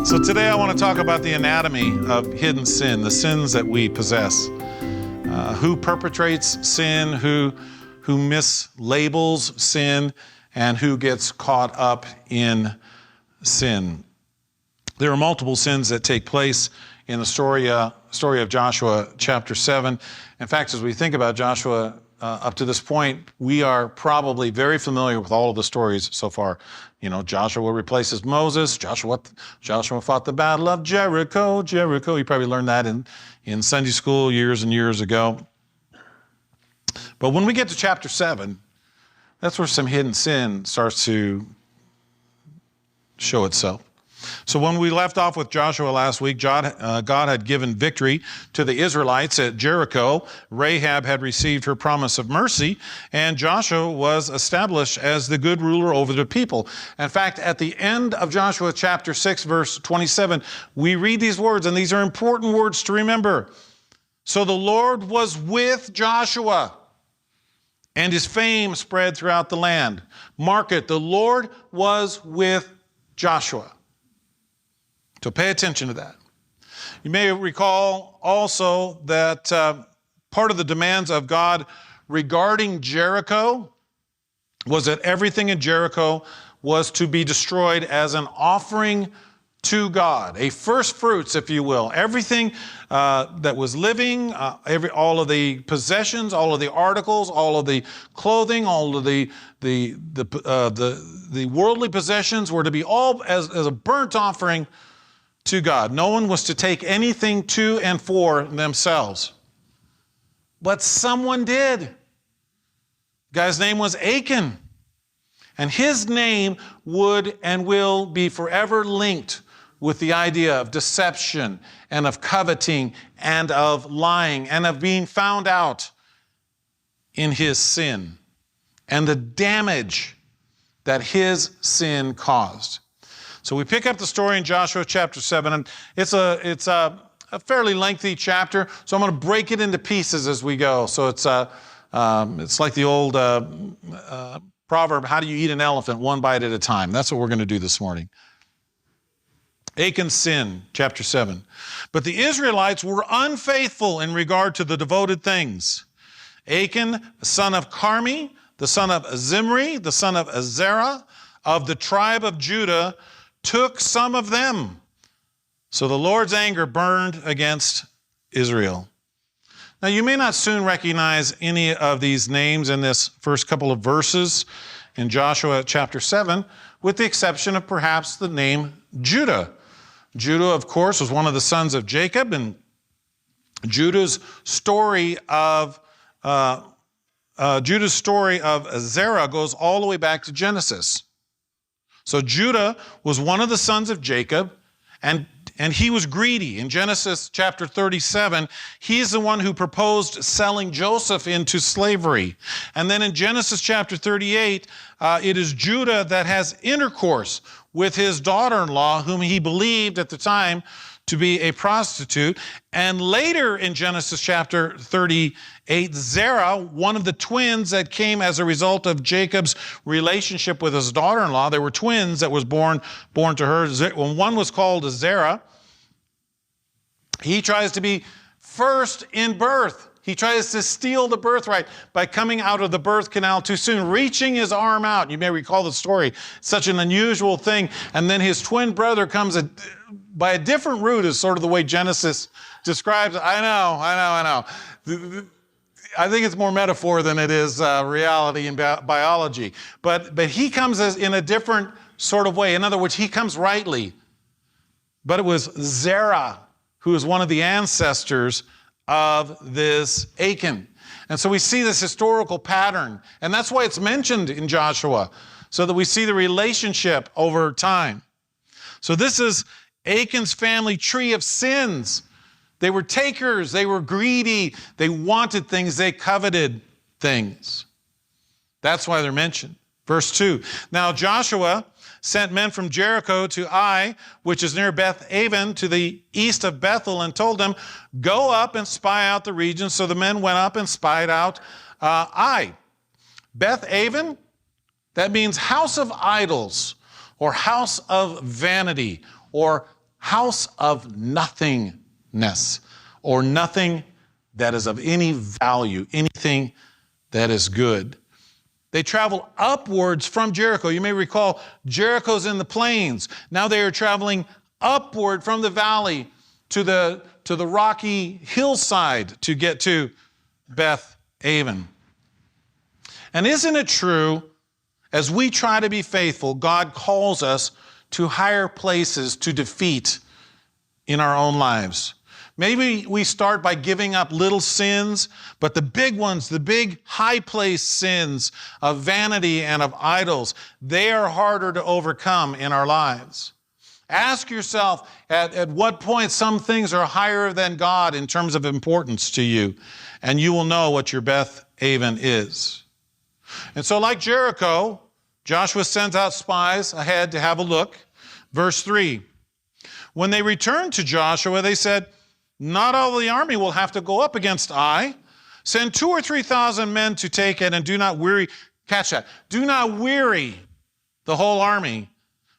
So today I want to talk about the anatomy of hidden sin, the sins that we possess. Who perpetrates sin, who mislabels sin, and who gets caught up in sin. There are multiple sins that take place in the story of Joshua chapter 7. In fact, as we think about Joshua up to this point, we are probably very familiar with all of the stories so far. You know, Joshua replaces Moses. Joshua fought the battle of Jericho. You probably learned that in Sunday school years and years ago. But when we get to chapter 7, that's where some hidden sin starts to show itself. So when we left off with Joshua last week, God had given victory to the Israelites at Jericho. Rahab had received her promise of mercy, and Joshua was established as the good ruler over the people. In fact, at the end of Joshua chapter 6, verse 27, we read these words, and these are important words to remember. So the Lord was with Joshua, and his fame spread throughout the land. Mark it, the Lord was with Joshua. So pay attention to that. You may recall also that part of the demands of God regarding Jericho was that everything in Jericho was to be destroyed as an offering to God, a first fruits, if you will. Everything that was living, all of the possessions, all of the articles, all of the clothing, all of the worldly possessions were to be all as a burnt offering to God. No one was to take anything to and for themselves. But someone did. The guy's name was Achan. And his name would and will be forever linked with the idea of deception and of coveting and of lying and of being found out in his sin and the damage that his sin caused. So we pick up the story in Joshua chapter 7, and it's a fairly lengthy chapter, so I'm going to break it into pieces as we go. So it's like the old proverb, how do you eat an elephant? One bite at a time. That's what we're going to do this morning. Achan's sin, chapter 7. But the Israelites were unfaithful in regard to the devoted things. Achan, the son of Carmi, the son of Zimri, the son of Zerah, of the tribe of Judah, took some of them. So the Lord's anger burned against Israel. Now you may not soon recognize any of these names in this first couple of verses in Joshua chapter 7, with the exception of perhaps the name Judah. Judah, of course, was one of the sons of Jacob, and Judah's story of Zerah goes all the way back to Genesis. So Judah was one of the sons of Jacob, and he was greedy. In Genesis chapter 37, he's the one who proposed selling Joseph into slavery. And then in Genesis chapter 38, it is Judah that has intercourse with his daughter-in-law, whom he believed at the time to be a prostitute. And later in Genesis chapter 38, Zerah, one of the twins that came as a result of Jacob's relationship with his daughter-in-law, there were twins that was born to her. When one was called Zerah, he tries to be first in birth. He tries to steal the birthright by coming out of the birth canal too soon, reaching his arm out. You may recall the story. Such an unusual thing. And then his twin brother comes by a different route, is sort of the way Genesis describes it. I know. I think it's more metaphor than it is reality in biology. But he comes in a different sort of way. In other words, he comes rightly. But it was Zerah who is one of the ancestors of this Achan. And so we see this historical pattern. And that's why it's mentioned in Joshua, so that we see the relationship over time. So this is Achan's family tree of sins. They were takers, they were greedy, they wanted things, they coveted things. That's why they're mentioned. Verse 2, now Joshua sent men from Jericho to Ai, which is near Beth-aven, to the east of Bethel, and told them, go up and spy out the region. So the men went up and spied out Ai. Beth-aven, that means house of idols, or house of vanity, or house of nothingness, or nothing that is of any value, anything that is good. They travel upwards from Jericho. You may recall Jericho's in the plains. Now they are traveling upward from the valley to the rocky hillside to get to Beth Aven. And isn't it true, as we try to be faithful, God calls us to higher places to defeat in our own lives? Maybe we start by giving up little sins, but the big ones, the big high-placed sins of vanity and of idols, they are harder to overcome in our lives. Ask yourself at what point some things are higher than God in terms of importance to you, and you will know what your Beth Aven is. And so like Jericho, Joshua sends out spies ahead to have a look. Verse 3, when they returned to Joshua, they said, not all the army will have to go up against Ai. Send 2,000 or 3,000 men to take it, and do not weary, catch that, do not weary the whole army,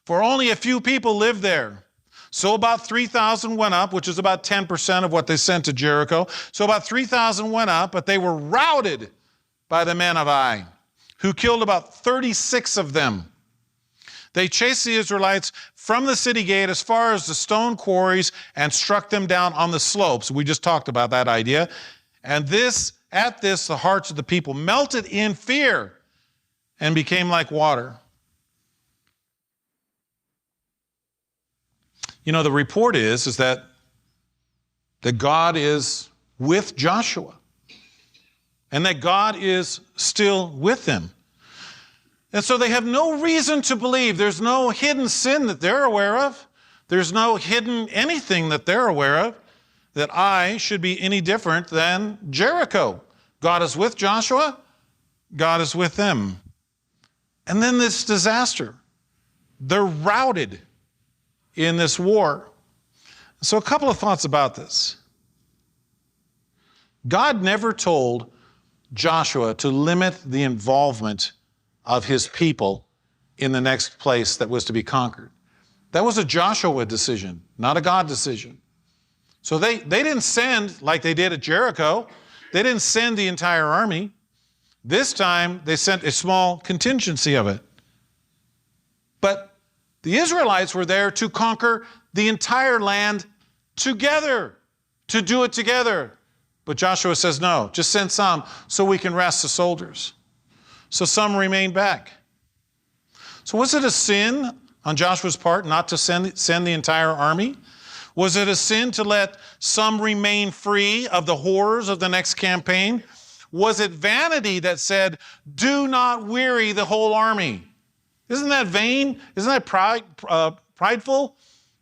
for only a few people live there. So about 3,000 went up, which is about 10% of what they sent to Jericho. So about 3,000 went up, but they were routed by the men of Ai, who killed about 36 of them. They chased the Israelites from the city gate as far as the stone quarries and struck them down on the slopes. We just talked about that idea. And at this, the hearts of the people melted in fear and became like water. You know, the report is that God is with Joshua and that God is still with them. And so they have no reason to believe. There's no hidden sin that they're aware of. There's no hidden anything that they're aware of that Ai should be any different than Jericho. God is with Joshua. God is with them. And then this disaster. They're routed in this war. So a couple of thoughts about this. God never told Joshua to limit the involvement of his people in the next place that was to be conquered. That was a Joshua decision, not a God decision. So they didn't send like they did at Jericho. They didn't send the entire army. This time they sent a small contingency of it. But the Israelites were there to conquer the entire land together, to do it together. But Joshua says, no, just send some so we can rest the soldiers. So some remained back. So was it a sin on Joshua's part not to send the entire army? Was it a sin to let some remain free of the horrors of the next campaign? Was it vanity that said, do not weary the whole army? Isn't that vain? Isn't that prideful?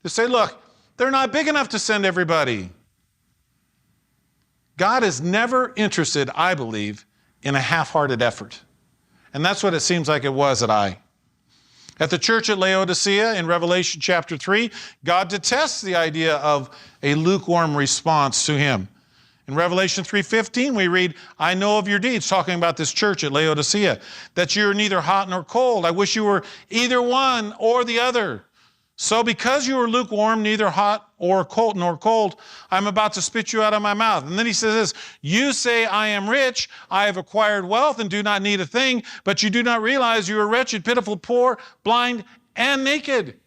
To say, look, they're not big enough to send everybody. God is never interested, I believe, in a half-hearted effort. And that's what it seems like it was at Ai. At the church at Laodicea in Revelation chapter 3, God detests the idea of a lukewarm response to him. In Revelation 3:15, we read, I know of your deeds, talking about this church at Laodicea, that you're neither hot nor cold. I wish you were either one or the other. So because you are lukewarm, neither hot or cold nor cold, I'm about to spit you out of my mouth. And then he says this, you say I am rich, I have acquired wealth and do not need a thing, but you do not realize you are wretched, pitiful, poor, blind, and naked.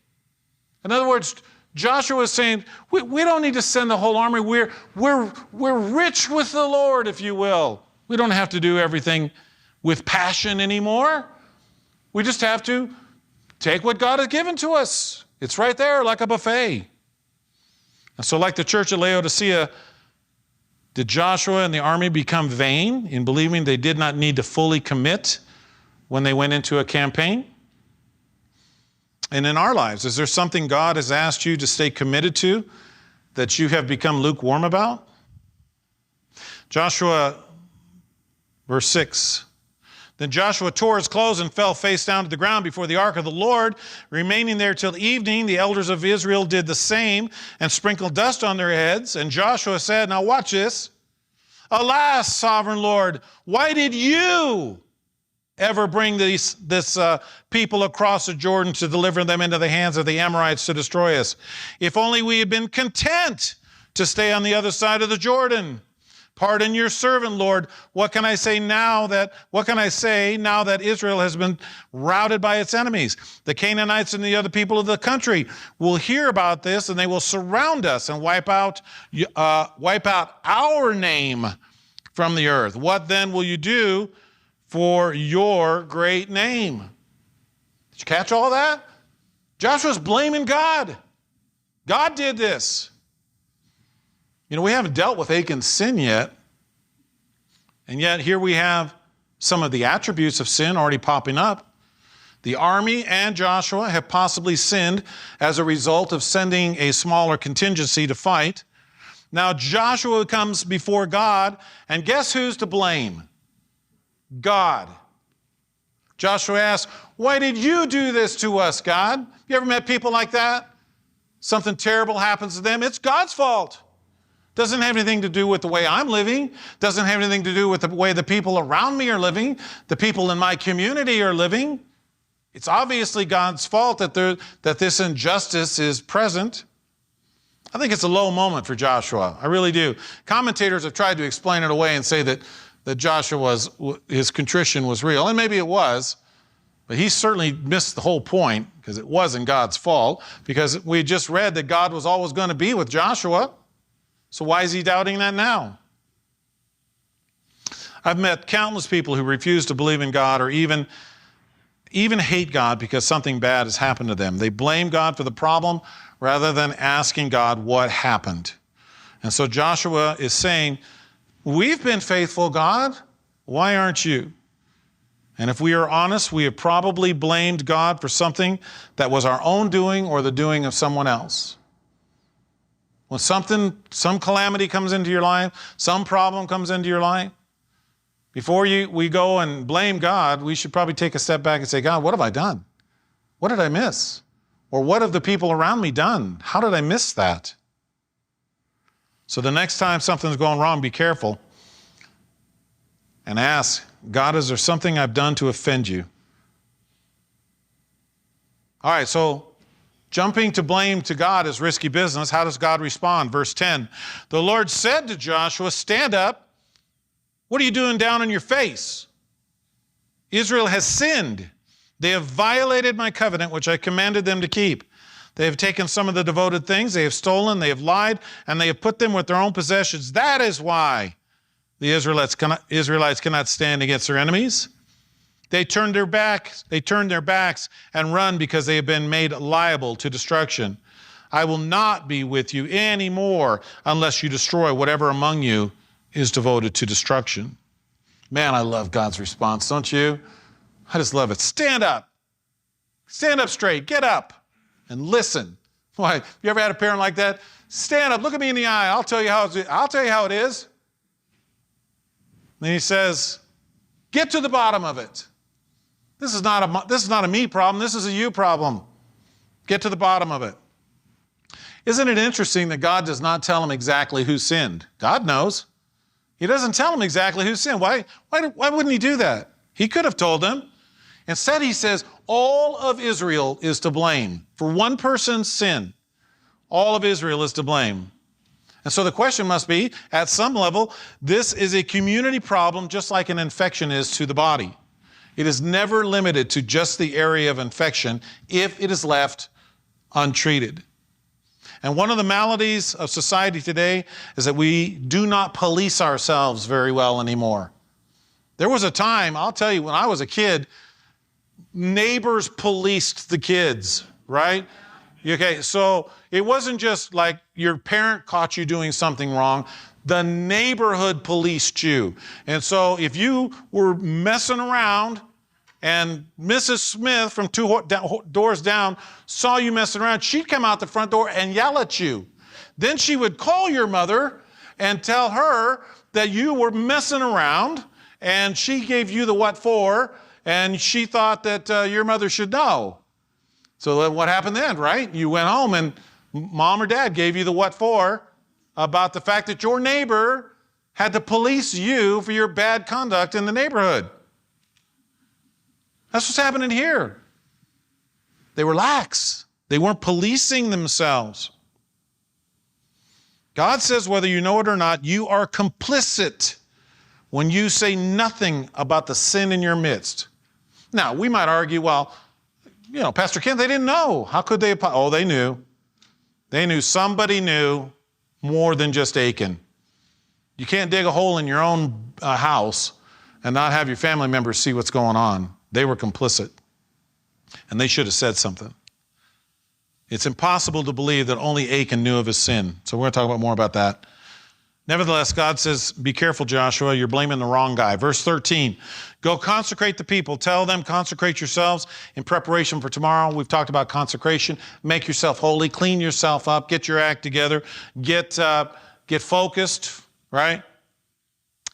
In other words, Joshua is saying, we don't need to send the whole army. We're rich with the Lord, if you will. We don't have to do everything with passion anymore. We just have to take what God has given to us. It's right there like a buffet. And so like the church at Laodicea, did Joshua and the army become vain in believing they did not need to fully commit when they went into a campaign? And in our lives, is there something God has asked you to stay committed to that you have become lukewarm about? Joshua, verse 6. Then Joshua tore his clothes and fell face down to the ground before the ark of the Lord. Remaining there till evening, the elders of Israel did the same and sprinkled dust on their heads. And Joshua said, now watch this. Alas, sovereign Lord, why did you ever bring this people across the Jordan to deliver them into the hands of the Amorites to destroy us. If only we had been content to stay on the other side of the Jordan. Pardon your servant, Lord. What can I say now that Israel has been routed by its enemies? The Canaanites and the other people of the country will hear about this, and they will surround us and wipe out our name from the earth. What then will you do for your great name? Did you catch all that? Joshua's blaming God. God did this. You know, we haven't dealt with Achan's sin yet, and yet here we have some of the attributes of sin already popping up. The army and Joshua have possibly sinned as a result of sending a smaller contingency to fight. Now Joshua comes before God, and guess who's to blame? God. Joshua asks, why did you do this to us, God? You ever met people like that? Something terrible happens to them. It's God's fault. Doesn't have anything to do with the way I'm living. Doesn't have anything to do with the way the people around me are living. The people in my community are living. It's obviously God's fault that this injustice is present. I think it's a low moment for Joshua. I really do. Commentators have tried to explain it away and say that his contrition was real, and maybe it was, but he certainly missed the whole point because it wasn't God's fault, because we just read that God was always going to be with Joshua. So why is he doubting that now? I've met countless people who refuse to believe in God or even hate God because something bad has happened to them. They blame God for the problem rather than asking God what happened. And so Joshua is saying, we've been faithful, God. Why aren't you? And if we are honest, we have probably blamed God for something that was our own doing or the doing of someone else. When some calamity comes into your life, some problem comes into your life, before we go and blame God, we should probably take a step back and say, God, what have I done? What did I miss? Or what have the people around me done? How did I miss that? So the next time something's going wrong, be careful and ask, God, is there something I've done to offend you? All right, so jumping to blame to God is risky business. How does God respond? Verse 10, the Lord said to Joshua, stand up. What are you doing down on your face? Israel has sinned. They have violated my covenant, which I commanded them to keep. They have taken some of the devoted things, they have stolen, they have lied, and they have put them with their own possessions. That is why the Israelites cannot stand against their enemies. They turned their backs and run because they have been made liable to destruction. I will not be with you anymore unless you destroy whatever among you is devoted to destruction. Man, I love God's response, don't you? I just love it. Stand up. Stand up straight. Get up and listen. Why? You ever had a parent like that? Stand up. Look at me in the eye. I'll tell you how it is. Then he says, get to the bottom of it. This is not a me problem. This is a you problem. Get to the bottom of it. Isn't it interesting that God does not tell him exactly who sinned? God knows. He doesn't tell him exactly who sinned. Why wouldn't he do that? He could have told him. Instead, he says, all of Israel is to blame. For one person's sin, all of Israel is to blame. And so the question must be, at some level, this is a community problem just like an infection is to the body. It is never limited to just the area of infection if it is left untreated. And one of the maladies of society today is that we do not police ourselves very well anymore. There was a time, I'll tell you, when I was a kid, neighbors policed the kids, right? Okay, so it wasn't just like your parent caught you doing something wrong. The neighborhood policed you. And so if you were messing around and Mrs. Smith from two doors down saw you messing around, she'd come out the front door and yell at you. Then she would call your mother and tell her that you were messing around, and she gave you the what for, and she thought that your mother should know. So then what happened then, right? You went home and mom or dad gave you the what for about the fact that your neighbor had to police you for your bad conduct in the neighborhood. That's what's happening here. They were lax. They weren't policing themselves. God says, whether you know it or not, you are complicit when you say nothing about the sin in your midst. Now, we might argue, well, Pastor Kent, they didn't know. How could they? Oh, they knew. They knew. Somebody knew more than just Achan. You can't dig a hole in your own house and not have your family members see what's going on. They were complicit, and they should have said something. It's impossible to believe that only Achan knew of his sin. So we're going to talk about more about that. Nevertheless, God says, be careful, Joshua, you're blaming the wrong guy. Verse 13, go consecrate the people. Tell them, consecrate yourselves in preparation for tomorrow. We've talked about consecration. Make yourself holy, clean yourself up, get your act together, get focused, right?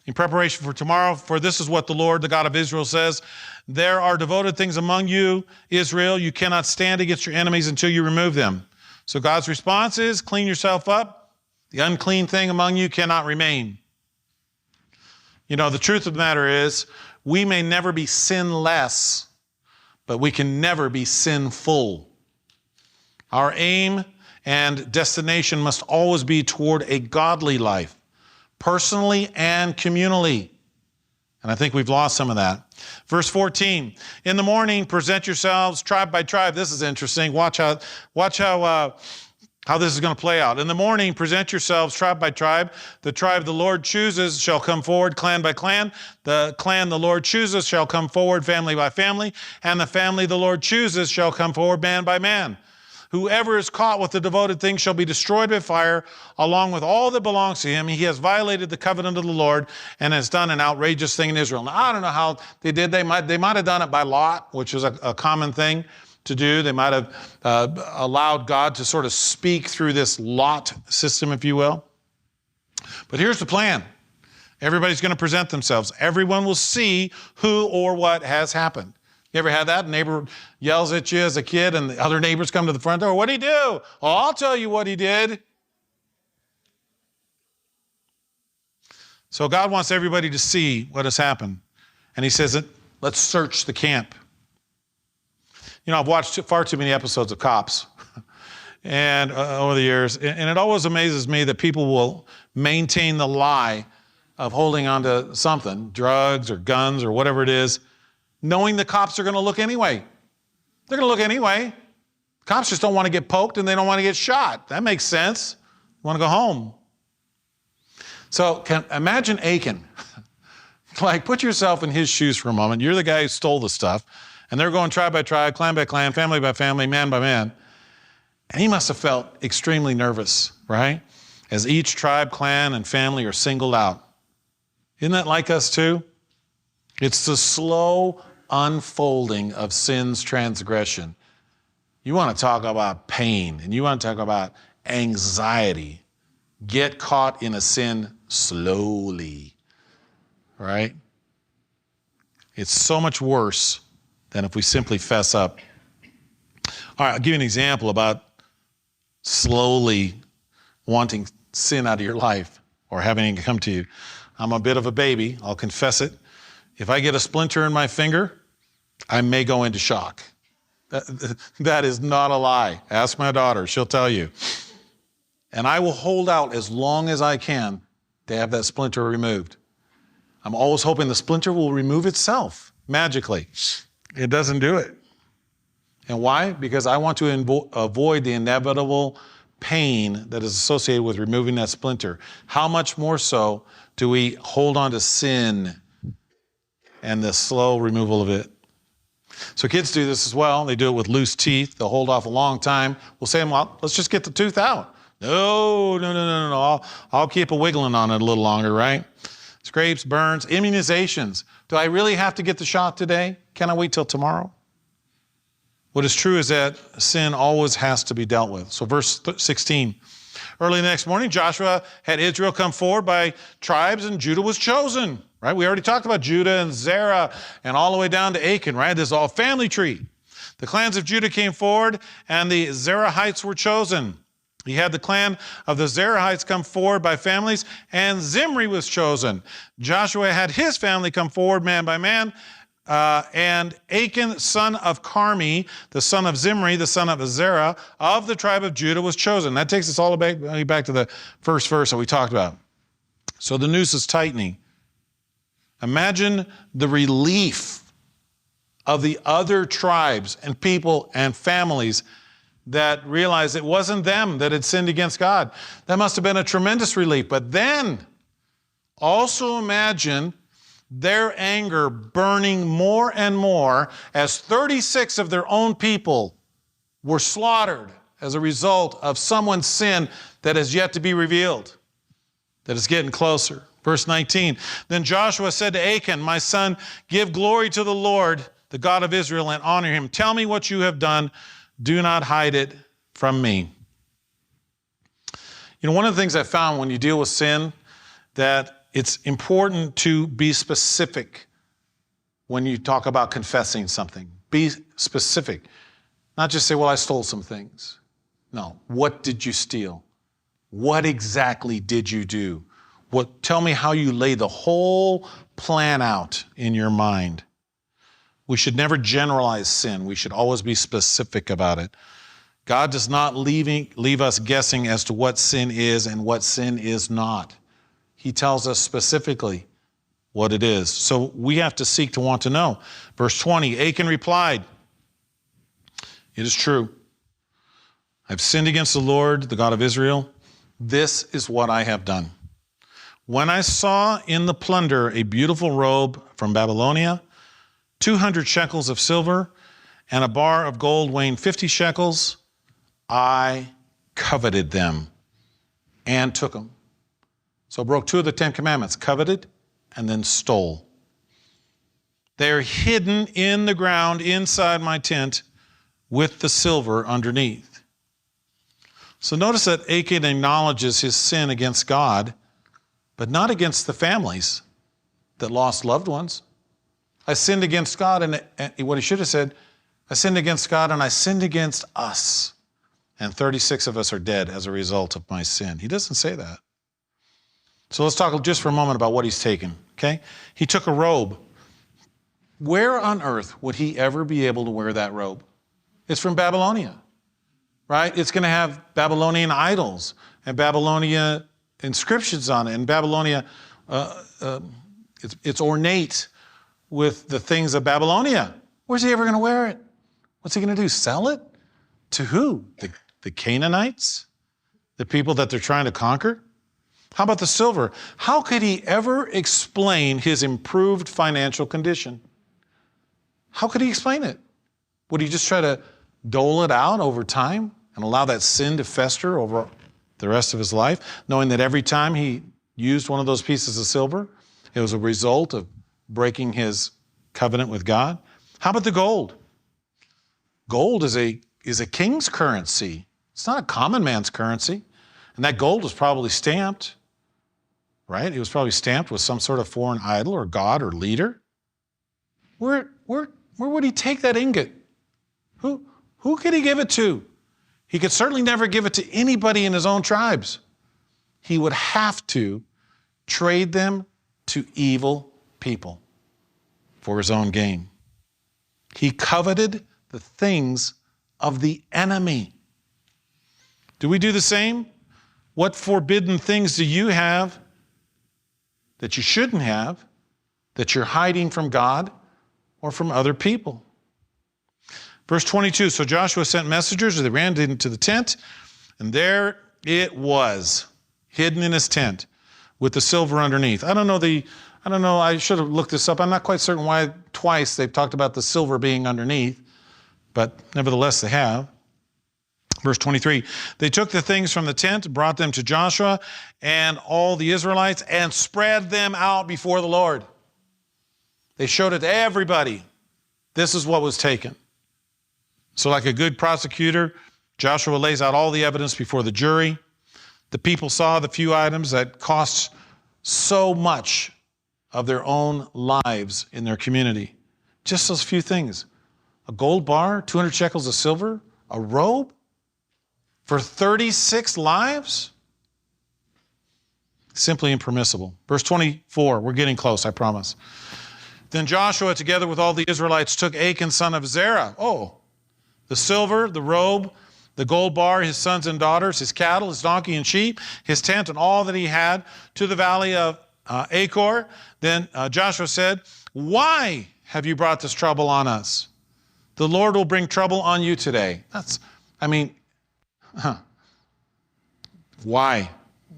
In preparation for tomorrow, for this is what the Lord, the God of Israel, says. There are devoted things among you, Israel. You cannot stand against your enemies until you remove them. So God's response is, clean yourself up. The unclean thing among you cannot remain. The truth of the matter is, we may never be sinless, but we can never be sinful. Our aim and destination must always be toward a godly life, personally and communally. And I think we've lost some of that. Verse 14, in the morning, present yourselves tribe by tribe. This is interesting. Watch how this is going to play out. In the morning, present yourselves tribe by tribe. The tribe the Lord chooses shall come forward, clan by clan. The clan the Lord chooses shall come forward, family by family. And the family the Lord chooses shall come forward, man by man. Whoever is caught with the devoted thing shall be destroyed by fire, along with all that belongs to him. He has violated the covenant of the Lord and has done an outrageous thing in Israel. Now, I don't know how they did. They might have done it by lot, which is a common thing to do. They might have allowed God to sort of speak through this lot system, if you will. But here's the plan. Everybody's going to present themselves. Everyone will see who or what has happened. You ever had that? A neighbor yells at you as a kid and the other neighbors come to the front door. What'd he do? Oh, I'll tell you what he did. So God wants everybody to see what has happened. And he says, let's search the camp. I've watched far too many episodes of Cops and over the years, and it always amazes me that people will maintain the lie of holding on to something, drugs or guns or whatever it is, knowing the cops are going to look anyway. They're going to look anyway. Cops just don't want to get poked and they don't want to get shot. That makes sense. You want to go home. So imagine Achan. Put yourself in his shoes for a moment. You're the guy who stole the stuff. And they're going tribe by tribe, clan by clan, family by family, man by man. And he must have felt extremely nervous, right? As each tribe, clan, and family are singled out. Isn't that like us too? It's the slow unfolding of sin's transgression. You want to talk about pain, and you want to talk about anxiety. Get caught in a sin slowly, right? It's so much worse than if we simply fess up. All right, I'll give you an example about slowly wanting sin out of your life or having it come to you. I'm a bit of a baby, I'll confess it. If I get a splinter in my finger, I may go into shock. That is not a lie. Ask my daughter, she'll tell you. And I will hold out as long as I can to have that splinter removed. I'm always hoping the splinter will remove itself magically. It doesn't do it. And why? Because I want to avoid the inevitable pain that is associated with removing that splinter. How much more so do we hold on to sin and the slow removal of it? So kids do this as well. They do it with loose teeth. They'll hold off a long time. We'll say, well, let's just get the tooth out. No. I'll keep a wiggling on it a little longer, right? Scrapes, burns, immunizations. Do I really have to get the shot today? Can I wait till tomorrow? What is true is that sin always has to be dealt with. So verse 16, early the next morning, Joshua had Israel come forward by tribes and Judah was chosen, right? We already talked about Judah and Zerah and all the way down to Achan, right? This is all a family tree. The clans of Judah came forward and the Zerahites were chosen. He had the clan of the Zerahites come forward by families, and Zimri was chosen. Joshua had his family come forward man by man, And Achan, son of Carmi, the son of Zimri, the son of Azarah, of the tribe of Judah, was chosen. That takes us all back to the first verse that we talked about. So the noose is tightening. Imagine the relief of the other tribes and people and families that realized it wasn't them that had sinned against God. That must have been a tremendous relief. But then also imagine their anger burning more and more as 36 of their own people were slaughtered as a result of someone's sin that has yet to be revealed, that is getting closer. Verse 19, then Joshua said to Achan, my son, give glory to the Lord, the God of Israel, and honor him. Tell me what you have done. Do not hide it from me. You know, one of the things I found when you deal with sin, that it's important to be specific when you talk about confessing something. Be specific. Not just say, well, I stole some things. No. What did you steal? What exactly did you do? Tell me how you lay the whole plan out in your mind. We should never generalize sin. We should always be specific about it. God does not leave us guessing as to what sin is and what sin is not. He tells us specifically what it is. So we have to seek to want to know. Verse 20, Achan replied, it is true. I've sinned against the Lord, the God of Israel. This is what I have done. When I saw in the plunder a beautiful robe from Babylonia, 200 shekels of silver, and a bar of gold weighing 50 shekels, I coveted them and took them. So broke two of the 10 commandments, coveted and then stole. They're hidden in the ground inside my tent with the silver underneath. So notice that Achan acknowledges his sin against God, but not against the families that lost loved ones. I sinned against God, and what he should have said, I sinned against God and I sinned against us. And 36 of us are dead as a result of my sin. He doesn't say that. So let's talk just for a moment about what he's taken, okay? He took a robe. Where on earth would he ever be able to wear that robe? It's from Babylonia, right? It's going to have Babylonian idols and Babylonia inscriptions on it. And Babylonia, it's ornate with the things of Babylonia. Where's he ever going to wear it? What's he going to do? Sell it? To who? The Canaanites? The people that they're trying to conquer? How about the silver? How could he ever explain his improved financial condition? How could he explain it? Would he just try to dole it out over time and allow that sin to fester over the rest of his life, knowing that every time he used one of those pieces of silver, it was a result of breaking his covenant with God? How about the gold? Gold is a king's currency. It's not a common man's currency. And that gold was probably stamped, right? It was probably stamped with some sort of foreign idol or god or leader. Where would he take that ingot? Who could he give it to? He could certainly never give it to anybody in his own tribes. He would have to trade them to evil people for his own gain. He coveted the things of the enemy. Do we do the same? What forbidden things do you have that you shouldn't have, that you're hiding from God or from other people? Verse 22, so Joshua sent messengers, they ran into the tent, and there it was, hidden in his tent with the silver underneath. I don't know, I should have looked this up. I'm not quite certain why twice they've talked about the silver being underneath, but nevertheless they have. Verse 23, they took the things from the tent, brought them to Joshua and all the Israelites, and spread them out before the Lord. They showed it to everybody. This is what was taken. So like a good prosecutor, Joshua lays out all the evidence before the jury. The people saw the few items that cost so much of their own lives in their community. Just those few things. A gold bar, 200 shekels of silver, a robe for 36 lives? Simply impermissible. Verse 24, we're getting close, I promise. Then Joshua, together with all the Israelites, took Achan, son of Zerah. Oh, the silver, the robe, the gold bar, his sons and daughters, his cattle, his donkey and sheep, his tent, and all that he had to the valley of Achor. Then Joshua said, why have you brought this trouble on us? The Lord will bring trouble on you today. Why?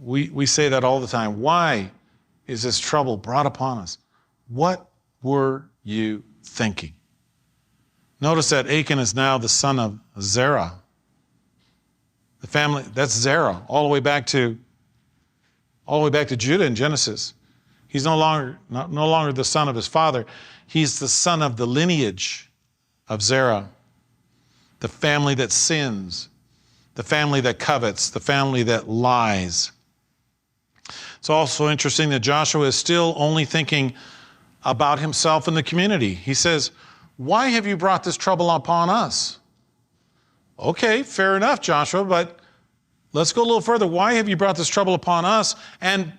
We say that all the time. Why is this trouble brought upon us? What were you thinking? Notice that Achan is now the son of Zerah. The family, that's Zerah, all the way back to Judah in Genesis. He's no longer the son of his father. He's the son of the lineage of Zerah, the family that sins, the family that covets, the family that lies. It's also interesting that Joshua is still only thinking about himself and the community. He says, why have you brought this trouble upon us? Okay, fair enough, Joshua, but let's go a little further. Why have you brought this trouble upon us and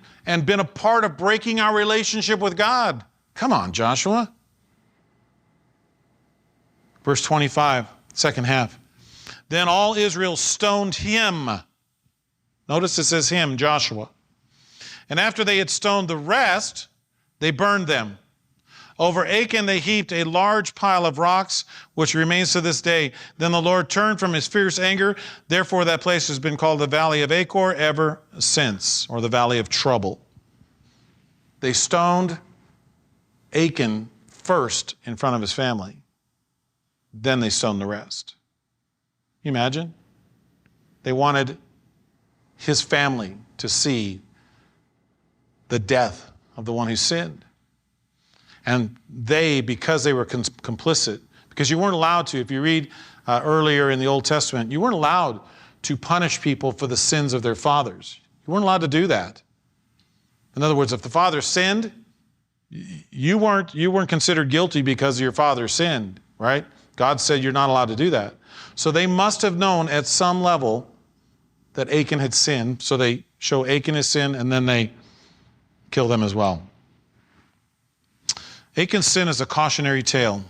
been a part of breaking our relationship with God? Come on, Joshua. Verse 25, second half. Then all Israel stoned him. Notice it says him, Joshua. And after they had stoned the rest, they burned them. Over Achan they heaped a large pile of rocks, which remains to this day. Then the Lord turned from his fierce anger. Therefore that place has been called the Valley of Achor ever since, or the Valley of Trouble. They stoned Achan first in front of his family. Then they stoned the rest. Can you imagine? They wanted his family to see the death of the one who sinned. And they, because they were complicit, because you weren't allowed to, if you read earlier in the Old Testament, you weren't allowed to punish people for the sins of their fathers. You weren't allowed to do that. In other words, if the father sinned, you weren't considered guilty because your father sinned, right? God said you're not allowed to do that. So they must have known at some level that Achan had sinned. So they show Achan his sin and then they kill them as well. Achan's sin is a cautionary tale.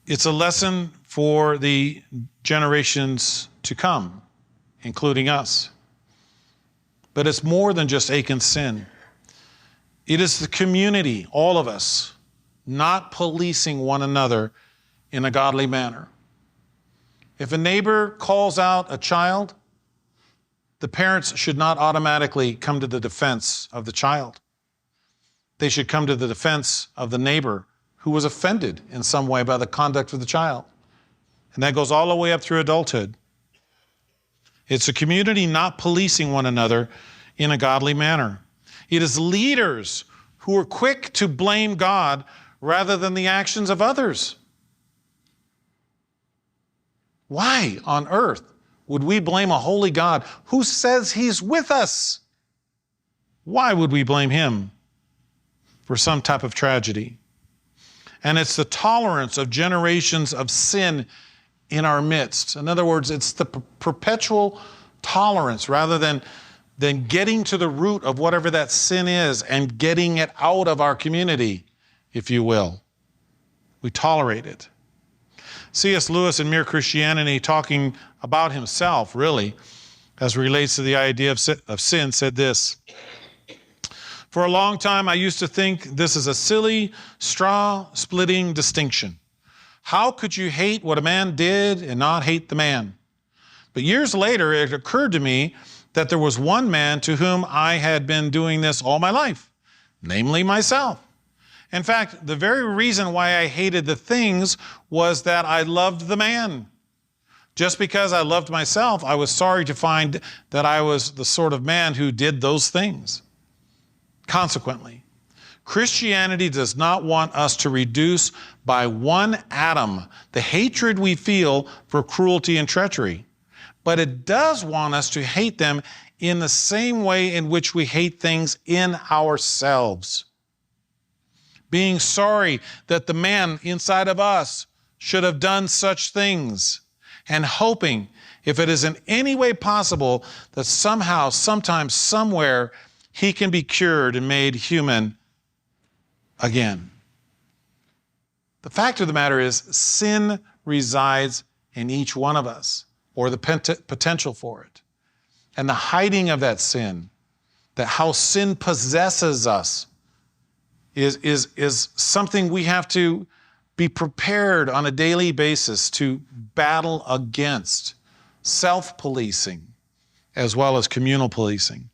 It's a lesson for the generations to come, including us. But it's more than just Achan's sin. It is the community, all of us, not policing one another in a godly manner. If a neighbor calls out a child, the parents should not automatically come to the defense of the child. They should come to the defense of the neighbor who was offended in some way by the conduct of the child. And that goes all the way up through adulthood. It's a community not policing one another in a godly manner. It is leaders who are quick to blame God rather than the actions of others. Why on earth would we blame a holy God who says he's with us? Why would we blame him for some type of tragedy? And it's the tolerance of generations of sin in our midst. In other words, it's the perpetual tolerance rather than getting to the root of whatever that sin is and getting it out of our community, if you will. We tolerate it. C.S. Lewis in Mere Christianity, talking about himself, really, as relates to the idea of sin, said this: for a long time, I used to think this is a silly, straw-splitting distinction. How could you hate what a man did and not hate the man? But years later, it occurred to me that there was one man to whom I had been doing this all my life, namely myself. In fact, the very reason why I hated the things was that I loved the man. Just because I loved myself, I was sorry to find that I was the sort of man who did those things. Consequently, Christianity does not want us to reduce by one atom the hatred we feel for cruelty and treachery, but it does want us to hate them in the same way in which we hate things in ourselves. Being sorry that the man inside of us should have done such things, and hoping, if it is in any way possible, that somehow, sometime, somewhere, he can be cured and made human again. The fact of the matter is, sin resides in each one of us, or the potential for it. And the hiding of that sin, that how sin possesses us, is something we have to be prepared on a daily basis to battle against. Self-policing as well as communal policing.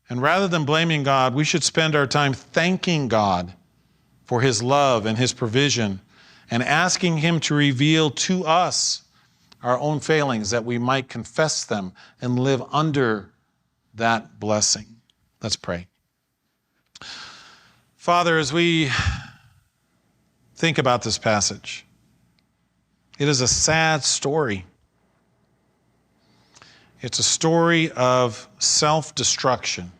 And rather than blaming God, we should spend our time thanking God for his love and his provision and asking him to reveal to us our own failings that we might confess them and live under that blessing. Let's pray. Father, as we think about this passage, it is a sad story. It's a story of self-destruction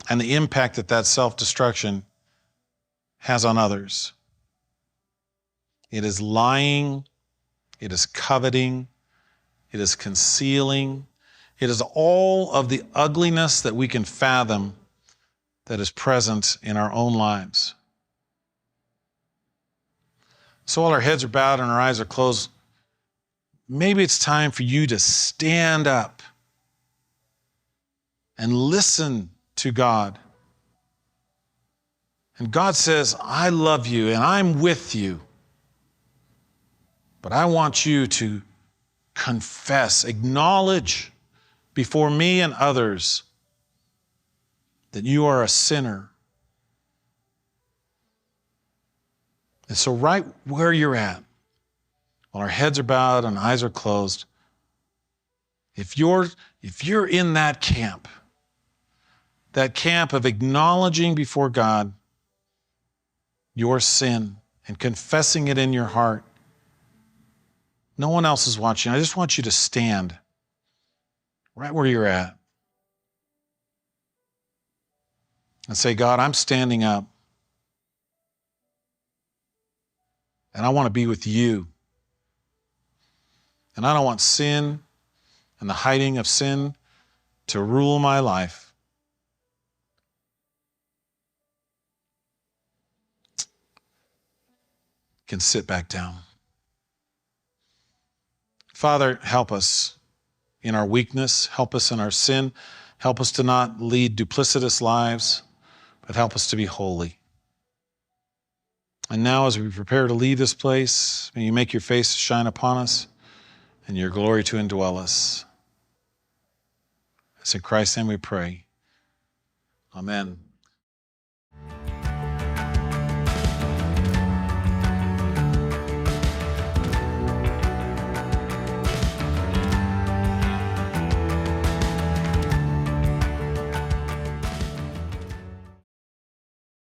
and the impact that that self-destruction has on others. It is lying, it is coveting, it is concealing, it is all of the ugliness that we can fathom that is present in our own lives. So while our heads are bowed and our eyes are closed, maybe it's time for you to stand up and listen to God. And God says, I love you and I'm with you. But I want you to confess, acknowledge before me and others that you are a sinner. And so right where you're at, while our heads are bowed and eyes are closed, if you're in that camp of acknowledging before God your sin and confessing it in your heart, no one else is watching. I just want you to stand right where you're at and say, God, I'm standing up and I want to be with you. And I don't want sin and the hiding of sin to rule my life. You can sit back down. Father, help us in our weakness. Help us in our sin. Help us to not lead duplicitous lives, but help us to be holy. And now as we prepare to leave this place, may you make your face to shine upon us and your glory to indwell us. It's in Christ's name we pray. Amen.